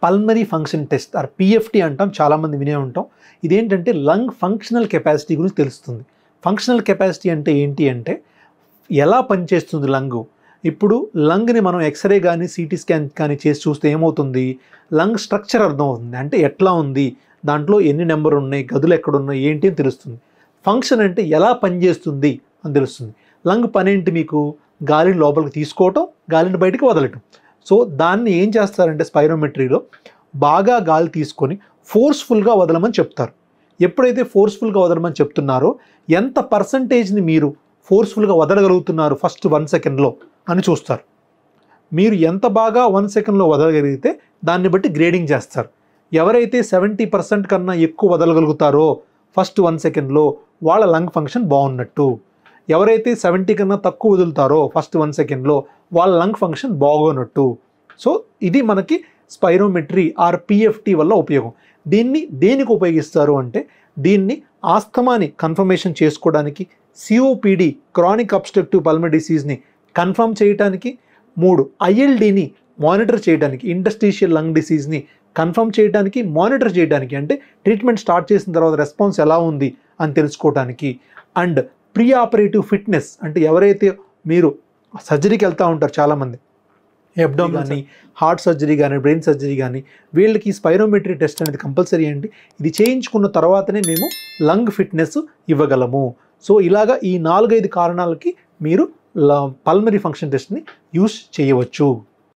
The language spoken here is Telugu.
Pulmonary function test or PFT అంటాం, చాలామంది వినే ఉంటాం. ఇదేంటంటే లంగ్ ఫంక్షనల్ కెపాసిటీ గురించి తెలుస్తుంది. ఫంక్షనల్ కెపాసిటీ అంటే ఏంటి అంటే ఎలా పనిచేస్తుంది లంగు. ఇప్పుడు లంగ్ని మనం ఎక్స్రే కానీ సిటీ స్కాన్ కానీ చేసి చూస్తే ఏమవుతుంది, లంగ్ స్ట్రక్చర్ అర్థమవుతుంది. అంటే ఎట్లా ఉంది, దాంట్లో ఎన్ని నెంబర్ ఉన్నాయి, గదులు ఎక్కడున్నాయి, ఏంటి అని తెలుస్తుంది. ఫంక్షన్ అంటే ఎలా పనిచేస్తుంది అని తెలుస్తుంది. లంగ్ పనేంటి, మీకు గాలిని లోపలికి తీసుకోవటం, గాలిని బయటికి వదలటం. సో దాన్ని ఏం చేస్తారంటే స్పైరోమెట్రీలో బాగా గాలి తీసుకొని ఫోర్స్ఫుల్గా వదలమని చెప్తారు. ఎప్పుడైతే ఫోర్స్ఫుల్గా వదలమని చెప్తున్నారో ఎంత పర్సంటేజ్ని మీరు ఫోర్స్ఫుల్గా వదలగలుగుతున్నారు ఫస్ట్ 1 సెకండ్లో అని చూస్తారు. మీరు ఎంత బాగా 1 సెకండ్లో వదలగలిగితే దాన్ని బట్టి గ్రేడింగ్ చేస్తారు. ఎవరైతే 70% కన్నా ఎక్కువ వదలగలుగుతారో ఫస్ట్ 1 సెకండ్లో వాళ్ళ లంగ్ ఫంక్షన్ బాగున్నట్టు. ఎవరైతే 70 కన్నా తక్కువ వదులుతారో ఫస్ట్ 1 సెకండ్లో వాళ్ళ లంగ్ ఫంక్షన్ బాగోనట్టు. సో ఇది మనకి స్పైరోమెట్రీ ఆర్ పిఎఫ్టీ వల్ల ఉపయోగం. దీన్ని దేనికి ఉపయోగిస్తారు అంటే దీన్ని ఆస్తమాని కన్ఫర్మేషన్ చేసుకోవడానికి, సిఓపిడి క్రానిక్ అబ్స్ట్రక్టివ్ పల్మనరీ డిసీజ్ని కన్ఫర్మ్ చేయడానికి, 3 ఐఎల్డిని మానిటర్ చేయడానికి, ఇంటర్స్టిషియల్ లంగ్ డిసీజ్ని కన్ఫర్మ్ చేయడానికి, మానిటర్ చేయడానికి, అంటే ట్రీట్మెంట్ స్టార్ట్ చేసిన తర్వాత రెస్పాన్స్ ఎలా ఉంది అని తెలుసుకోవడానికి, అండ్ ప్రీ ఆపరేటివ్ ఫిట్నెస్ అంటే ఎవరైతే మీరు సర్జరీకి వెళ్తూ ఉంటారు చాలామంది, అబ్డామిన్ కానీ, హార్ట్ సర్జరీ కానీ, బ్రెయిన్ సర్జరీ కానీ, వీళ్ళకి స్పైరోమెట్రీ టెస్ట్ అనేది కంపల్సరీ అండి. ఇది చేయించుకున్న తర్వాతనే మేము లంగ్ ఫిట్నెస్ ఇవ్వగలము. సో ఇలాగా ఈ 4-5 కారణాలకి మీరు పల్మరీ ఫంక్షన్ టెస్ట్ని యూస్ చేయవచ్చు.